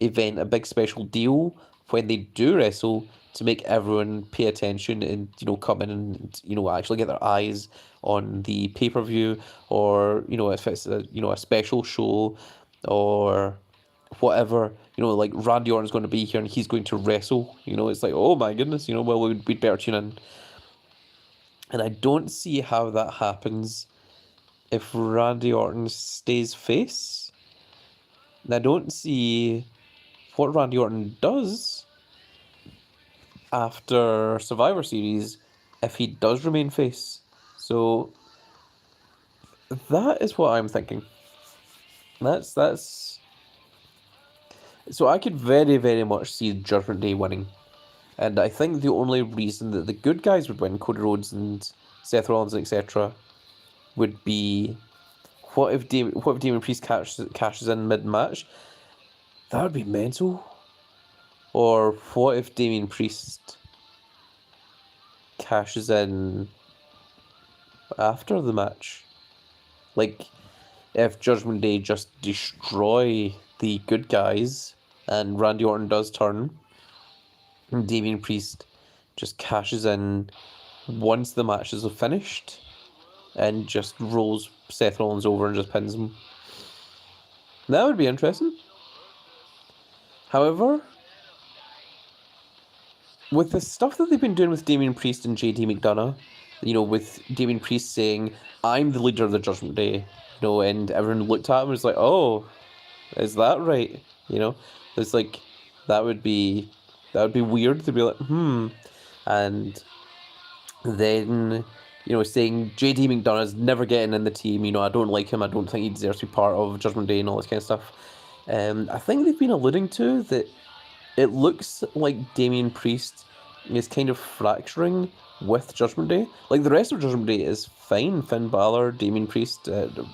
event, a big special deal when they do wrestle, to make everyone pay attention and, come in and, actually get their eyes on the pay-per-view, or, if it's a special show or whatever, like Randy Orton's going to be here and he's going to wrestle, it's like, oh my goodness, well, we'd better tune in. And I don't see how that happens if Randy Orton stays face. And I don't see what Randy Orton does after Survivor Series if he does remain face. So that is what I'm thinking. That's so I could very, very much see Judgment Day winning. And I think the only reason that the good guys would win, Cody Rhodes and Seth Rollins, etc., would be, what if Damien Priest cashes in mid-match? That would be mental. Or what if Damien Priest cashes in after the match? Like, if Judgment Day just destroy the good guys and Randy Orton does turn, and Damien Priest just cashes in once the match is finished and just rolls Seth Rollins over and just pins him. That would be interesting. However, with the stuff that they've been doing with Damien Priest and JD McDonough, with Damien Priest saying, I'm the leader of the Judgment Day, and everyone looked at him and was like, oh, is that right? It's like, that would be weird to be like, and then, saying JD McDonough's never getting in the team, I don't like him, I don't think he deserves to be part of Judgment Day and all this kind of stuff. I think they've been alluding to that it looks like Damien Priest is kind of fracturing with Judgment Day. Like, the rest of Judgment Day is fine. Finn Balor, Damien Priest,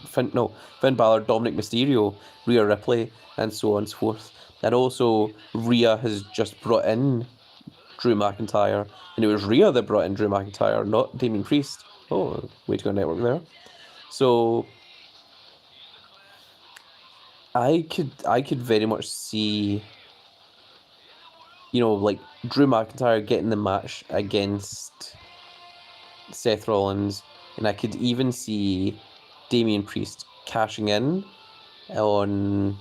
Finn Balor, Dominic Mysterio, Rhea Ripley, and so on and so forth. And also, Rhea has just brought in Drew McIntyre, and it was Rhea that brought in Drew McIntyre, not Damien Priest. Oh, way to go, network there. So I could very much see, like Drew McIntyre getting the match against Seth Rollins, and I could even see Damien Priest cashing in on,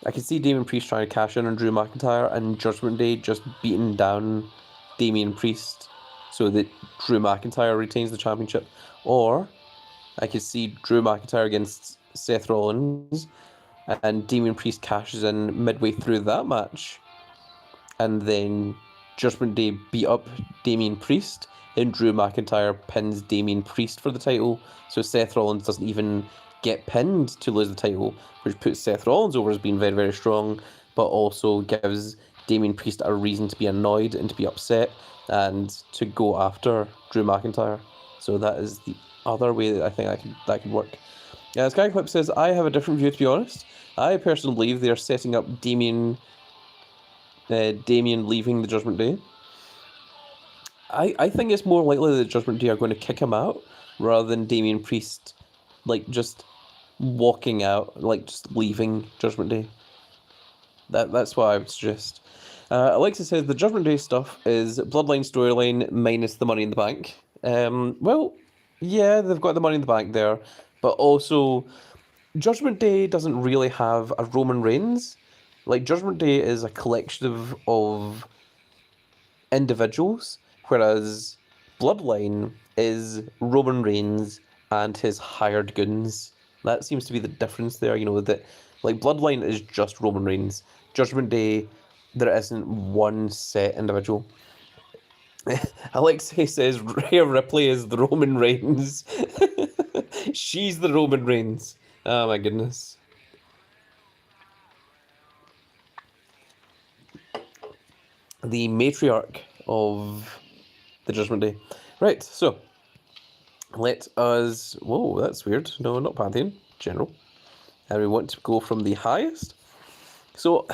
I could see Damien Priest trying to cash in on Drew McIntyre and Judgment Day just beating down Damien Priest so that Drew McIntyre retains the championship. Or I could see Drew McIntyre against Seth Rollins and Damien Priest cashes in midway through that match, and then Judgment Day beat up Damien Priest, and Drew McIntyre pins Damien Priest for the title, so Seth Rollins doesn't even get pinned to lose the title, which puts Seth Rollins over as being very, very strong, but also gives Damien Priest a reason to be annoyed and to be upset and to go after Drew McIntyre. So that is the other way that I think that could work. Skyclip says, I have a different view, to be honest. I personally believe they are setting up Damien leaving the Judgment Day. I think it's more likely that Judgment Day are going to kick him out rather than Damien Priest, like, just walking out, like, just leaving Judgment Day. That's what I would suggest. Alexa says the Judgment Day stuff is Bloodline storyline minus the Money in the Bank. Well, yeah, they've got the Money in the Bank there, but also Judgment Day doesn't really have a Roman Reigns. Like, Judgment Day is a collective of individuals, whereas Bloodline is Roman Reigns and his hired goons. That seems to be the difference there, you know, that, like, Bloodline is just Roman Reigns. Judgment Day, there isn't one set individual. Alexei says Rhea Ripley is the Roman Reigns. She's the Roman Reigns. Oh my goodness. The matriarch of the Judgment Day. Right, so let us... Whoa, that's weird. No, not Pantheon. General. And we want to go from the highest. So,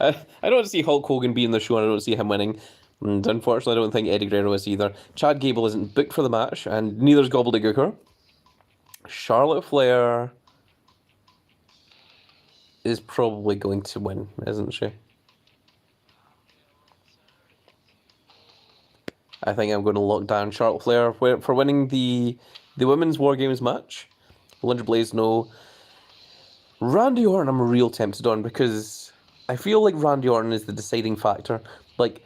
I don't see Hulk Hogan being the show, and I don't see him winning. And unfortunately, I don't think Eddie Guerrero is either. Chad Gable isn't booked for the match, and neither's Gobbledygooker. Charlotte Flair is probably going to win, isn't she? I think I'm going to lock down Charlotte Flair for winning the Women's War Games match. Linda Blaze, no. Randy Orton, I'm real tempted on because I feel like Randy Orton is the deciding factor. Like,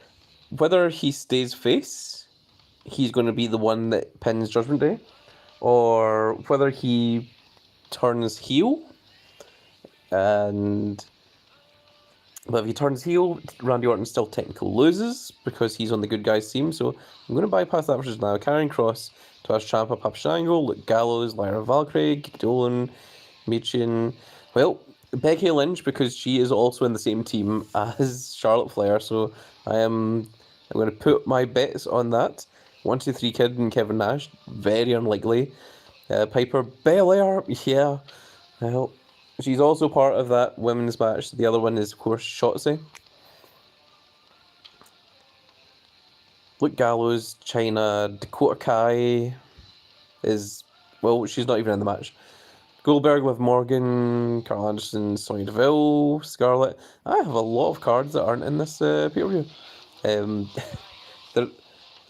whether he stays face, he's going to be the one that pins Judgment Day, or whether he turns heel. But if he turns heel, Randy Orton still technically loses because he's on the good guys team. So I'm going to bypass that for just now. Karrion Kross, Tommaso Ciampa, Papa Shango, Luke Gallows, Lyra Valkyrie, Kiki Dolan, Michin. Well, Becky Lynch, because she is also in the same team as Charlotte Flair. So I'm going to put my bets on that. 1, 2, 3 Kid and Kevin Nash, very unlikely. Piper Belair, yeah. Well, she's also part of that women's match. The other one is, of course, Shotzi. Luke Gallows, China, Dakota Kai is... Well, she's not even in the match. Goldberg, Liv Morgan, Carl Anderson, Sonya Deville, Scarlett. I have a lot of cards that aren't in this pay-per-view.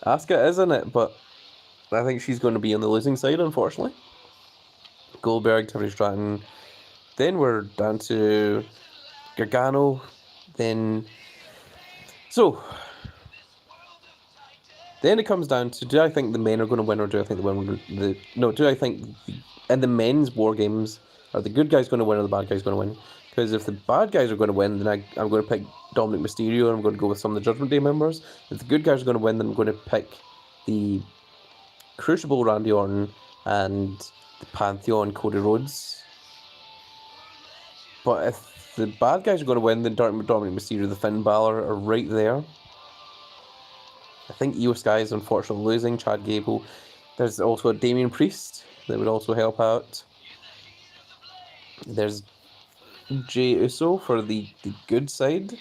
Asuka is in it, but I think she's going to be on the losing side, unfortunately. Goldberg, Tiffany Stratton. Then we're down to Gargano. Then... So... Then it comes down to, do I think the men are going to win, or do I think the women... do I think in the men's War Games, are the good guys going to win or the bad guys going to win? Because if the bad guys are going to win, then I'm going to pick Dominic Mysterio, and I'm going to go with some of the Judgment Day members. If the good guys are going to win, then I'm going to pick the Crucible Randy Orton and the Pantheon Cody Rhodes. But if the bad guys are going to win, then Dominic Mysterio, the Finn Balor are right there. I think Io Sky is unfortunately losing. Chad Gable. There's also a Damian Priest that would also help out. There's Jey Uso for the good side.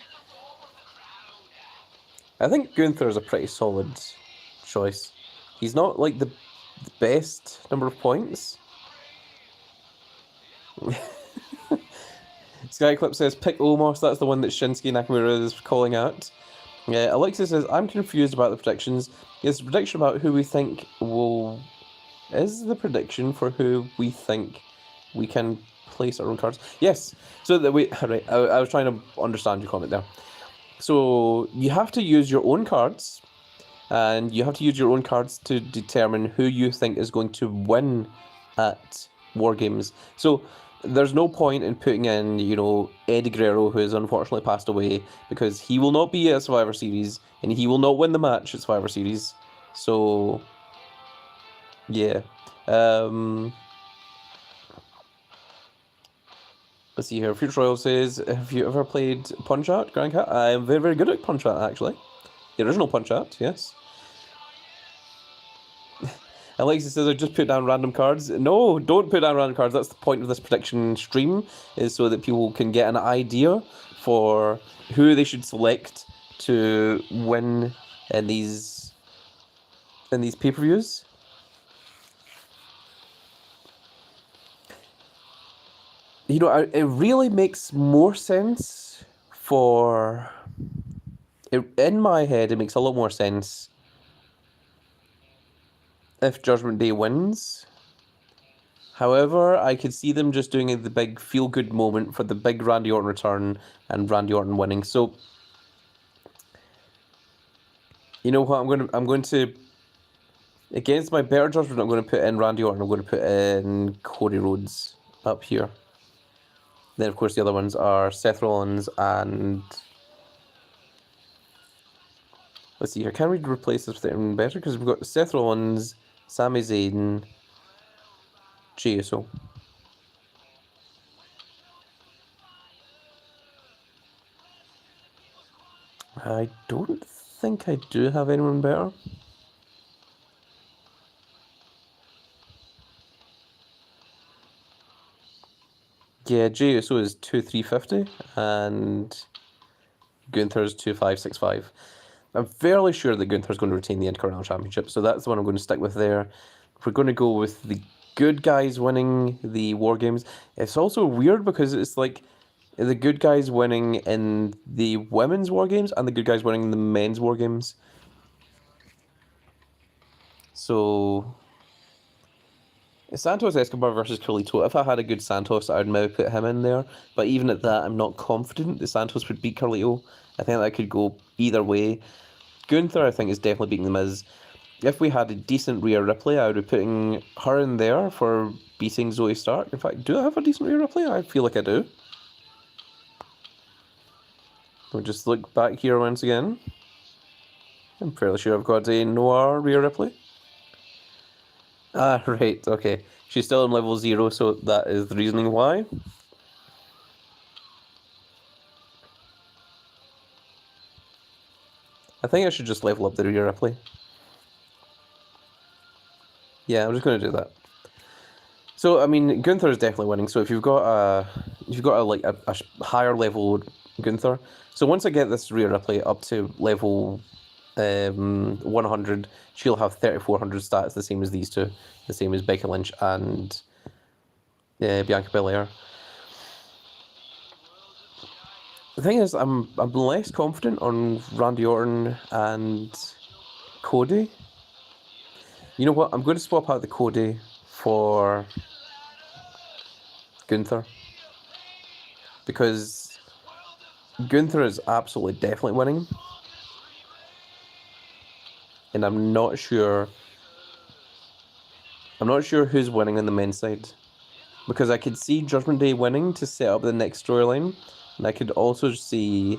I think Gunther is a pretty solid choice. He's not like the best number of points. Skyclip says pick Omos. That's the one that Shinsuke Nakamura is calling out. Yeah, Alexa says, I'm confused about the predictions. Is the prediction about who we think will... Is the prediction for who we think we can place our own cards? Yes. So that we... Right, I was trying to understand your comment there. So you have to use your own cards, and you have to use your own cards to determine who you think is going to win at War Games. So... There's no point in putting in, Eddie Guerrero, who has unfortunately passed away, because he will not be at Survivor Series, and he will not win the match at Survivor Series. So, yeah. Let's see here. Future Royal says, have you ever played Punch Out, Grand Cat? I am very, very good at Punch Out, actually. The original Punch Out, yes. Alexis says, I just put down random cards. No, don't put down random cards. That's the point of this prediction stream, is so that people can get an idea for who they should select to win in these pay-per-views. You know, it really makes more sense for... in my head, it makes a lot more sense if Judgment Day wins. However, I could see them just doing the big feel-good moment for the big Randy Orton return and Randy Orton winning. So, you know what? I'm going to against my better judgment, I'm going to put in Randy Orton. I'm going to put in Cody Rhodes up here. Then, of course, the other ones are Seth Rollins and... Let's see here. Can we replace this with anything better? Because we've got Seth Rollins, Sami Zayn, Jey Uso. I don't think I do have anyone better. Yeah, Jey Uso is 2,350 and Gunther's 2,565. I'm fairly sure that Gunther's going to retain the Intercontinental Championship, so that's the one I'm going to stick with there. We're going to go with the good guys winning the War Games. It's also weird because it's like the good guys winning in the women's War Games and the good guys winning in the men's War Games. So... Santos Escobar versus Carlito. If I had a good Santos, I would maybe put him in there. But even at that, I'm not confident that Santos would beat Carlito. I think that could go either way. Gunther, I think, is definitely beating The Miz. If we had a decent Rhea Ripley, I would be putting her in there for beating Zoe Stark. In fact, do I have a decent Rhea Ripley? I feel like I do. We'll just look back here once again. I'm fairly sure I've got a Noir Rhea Ripley. Ah, right, okay. She's still on level 0, so that is the reasoning why. I think I should just level up the Rhea Ripley. Yeah, I'm just going to do that. So, I mean, Gunther is definitely winning. So if you've got a higher level Gunther. So once I get this Rhea Ripley up to level 100, she'll have 3,400 stats, the same as these two, the same as Becky Lynch and Bianca Belair. The thing is, I'm less confident on Randy Orton and Cody. You know what? I'm going to swap out the Cody for Gunther, because Gunther is absolutely definitely winning. And I'm not sure who's winning on the men's side. Because I could see Judgment Day winning to set up the next storyline. And I could also see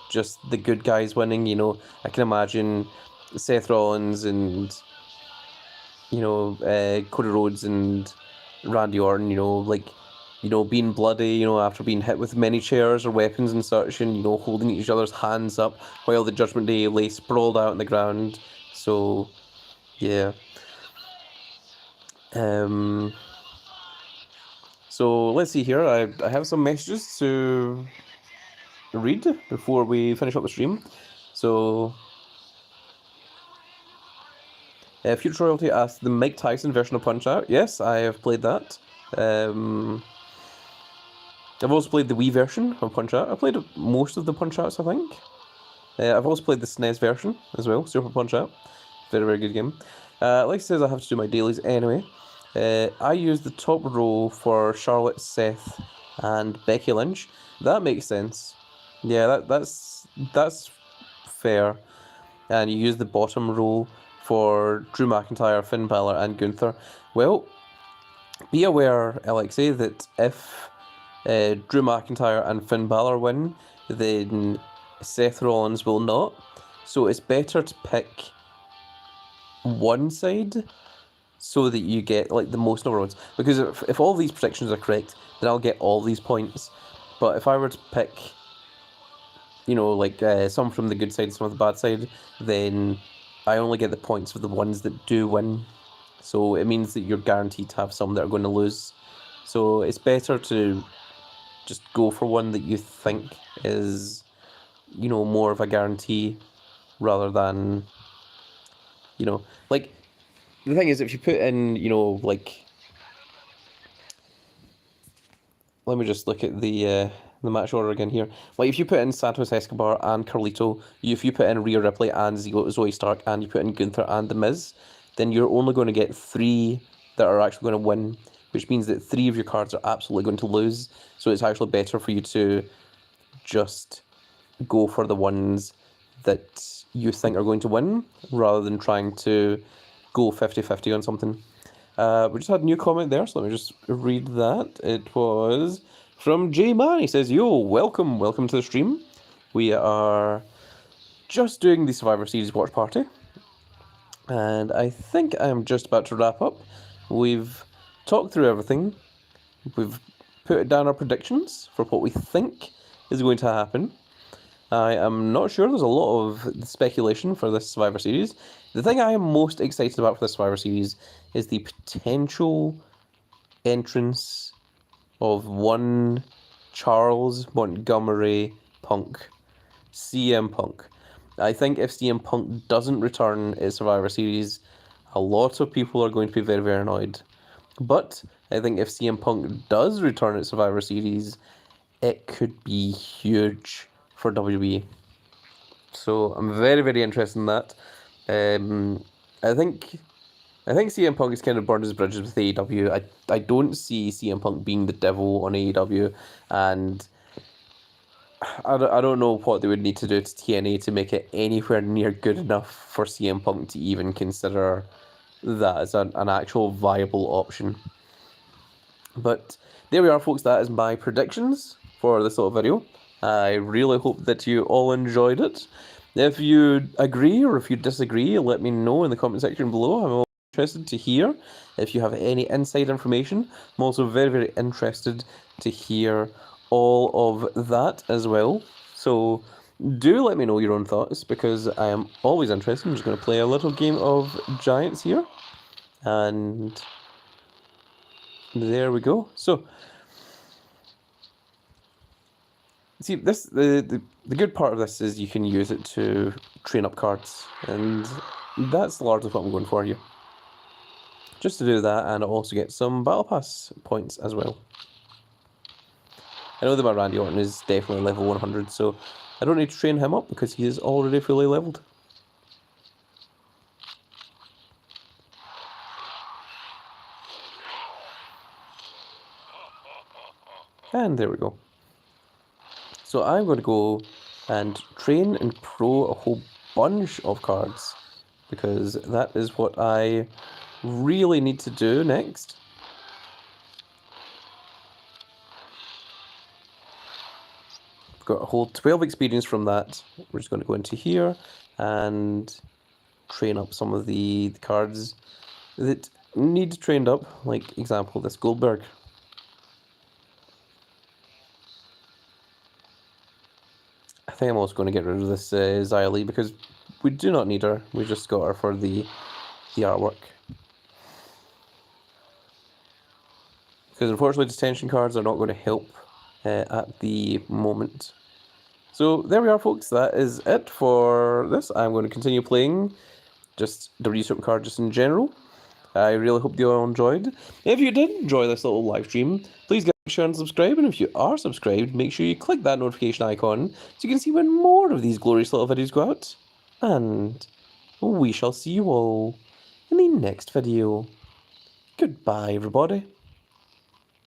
just the good guys winning, you know. I can imagine Seth Rollins and, you know, Cody Rhodes and Randy Orton, you know, like, you know, being bloody, you know, after being hit with many chairs or weapons and such, and, you know, holding each other's hands up while the Judgment Day lay sprawled out on the ground. So, yeah. So let's see here. I have some messages to read before we finish up the stream. So, Future Royalty asked the Mike Tyson version of Punch Out. Yes, I have played that. I've also played the Wii version of Punch Out. I played most of the Punch Outs, I think. I've also played the SNES version as well, Super Punch Out. Very, very good game. Like I says, I have to do my dailies anyway. I use the top row for Charlotte, Seth, and Becky Lynch. That makes sense. Yeah, that's fair. And you use the bottom row for Drew McIntyre, Finn Balor, and Gunther. Well, be aware, Alexei, that if Drew McIntyre and Finn Balor win, then Seth Rollins will not. So it's better to pick one side so that you get like the most number of ones. Because if all these predictions are correct, then I'll get all these points. But if I were to pick, you know, like some from the good side, some of the bad side, then I only get the points for the ones that do win. So it means that you're guaranteed to have some that are going to lose. So it's better to just go for one that you think is, you know, more of a guarantee rather than, you know, like the thing is if you put in, you know, like, let me just look at the match order again here. Like if you put in Santos Escobar and Carlito, if you put in Rhea Ripley and Zoe Stark, and you put in Gunther and The Miz, then you're only going to get 3 that are actually going to win, which means that 3 of your cards are absolutely going to lose. So it's actually better for you to just go for the ones that you think are going to win, rather than trying to go 50-50 on something. We just had a new comment there, so let me just read that. It was from J Man. He says, "Yo, welcome to the stream. We are just doing the Survivor Series watch party, and I think I'm just about to wrap up. We've talked through everything. We've put down our predictions for what we think is going to happen. I am not sure. There's a lot of speculation for this Survivor Series. The thing I am most excited about for this Survivor Series is the potential entrance of one Charles Montgomery Punk, CM Punk. I think if CM Punk doesn't return in Survivor Series, a lot of people are going to be very, very annoyed. But I think if CM Punk does return at Survivor Series, it could be huge for WWE. So I'm very, very interested in that. I think CM Punk has kind of burned his bridges with AEW. I don't see CM Punk being the devil on AEW, and I don't know what they would need to do to TNA to make it anywhere near good enough for CM Punk to even consider that as an actual viable option. But there we are, folks. That is my predictions for this little video. I really hope that you all enjoyed it. If you agree or if you disagree, let me know in the comment section below. I'm interested to hear if you have any inside information. I'm also very, very interested to hear all of that as well. So do let me know your own thoughts, because I am always interested. I'm just going to play a little game of Giants here. And there we go. So see, this the good part of this is you can use it to train up cards, and that's largely what I'm going for here. Just to do that, and also get some Battle Pass points as well. I know that my Randy Orton is definitely level 100, so I don't need to train him up because he is already fully leveled. And there we go. So I'm going to go and train and pro a whole bunch of cards, because that is what I really need to do next. I've got a whole 12 experience from that. We're just going to go into here and train up some of the cards that need trained up, like example this Goldberg. I think I'm also going to get rid of this Xia Li, because we do not need her. We just got her for the artwork. Because unfortunately detention cards are not going to help at the moment. So there we are, folks. That is it for this. I'm going to continue playing just the research card just in general. I really hope you all enjoyed. If you did enjoy this little live stream, please get a share and subscribe. And if you are subscribed, make sure you click that notification icon so you can see when more of these glorious little videos go out. And we shall see you all in the next video. Goodbye, everybody.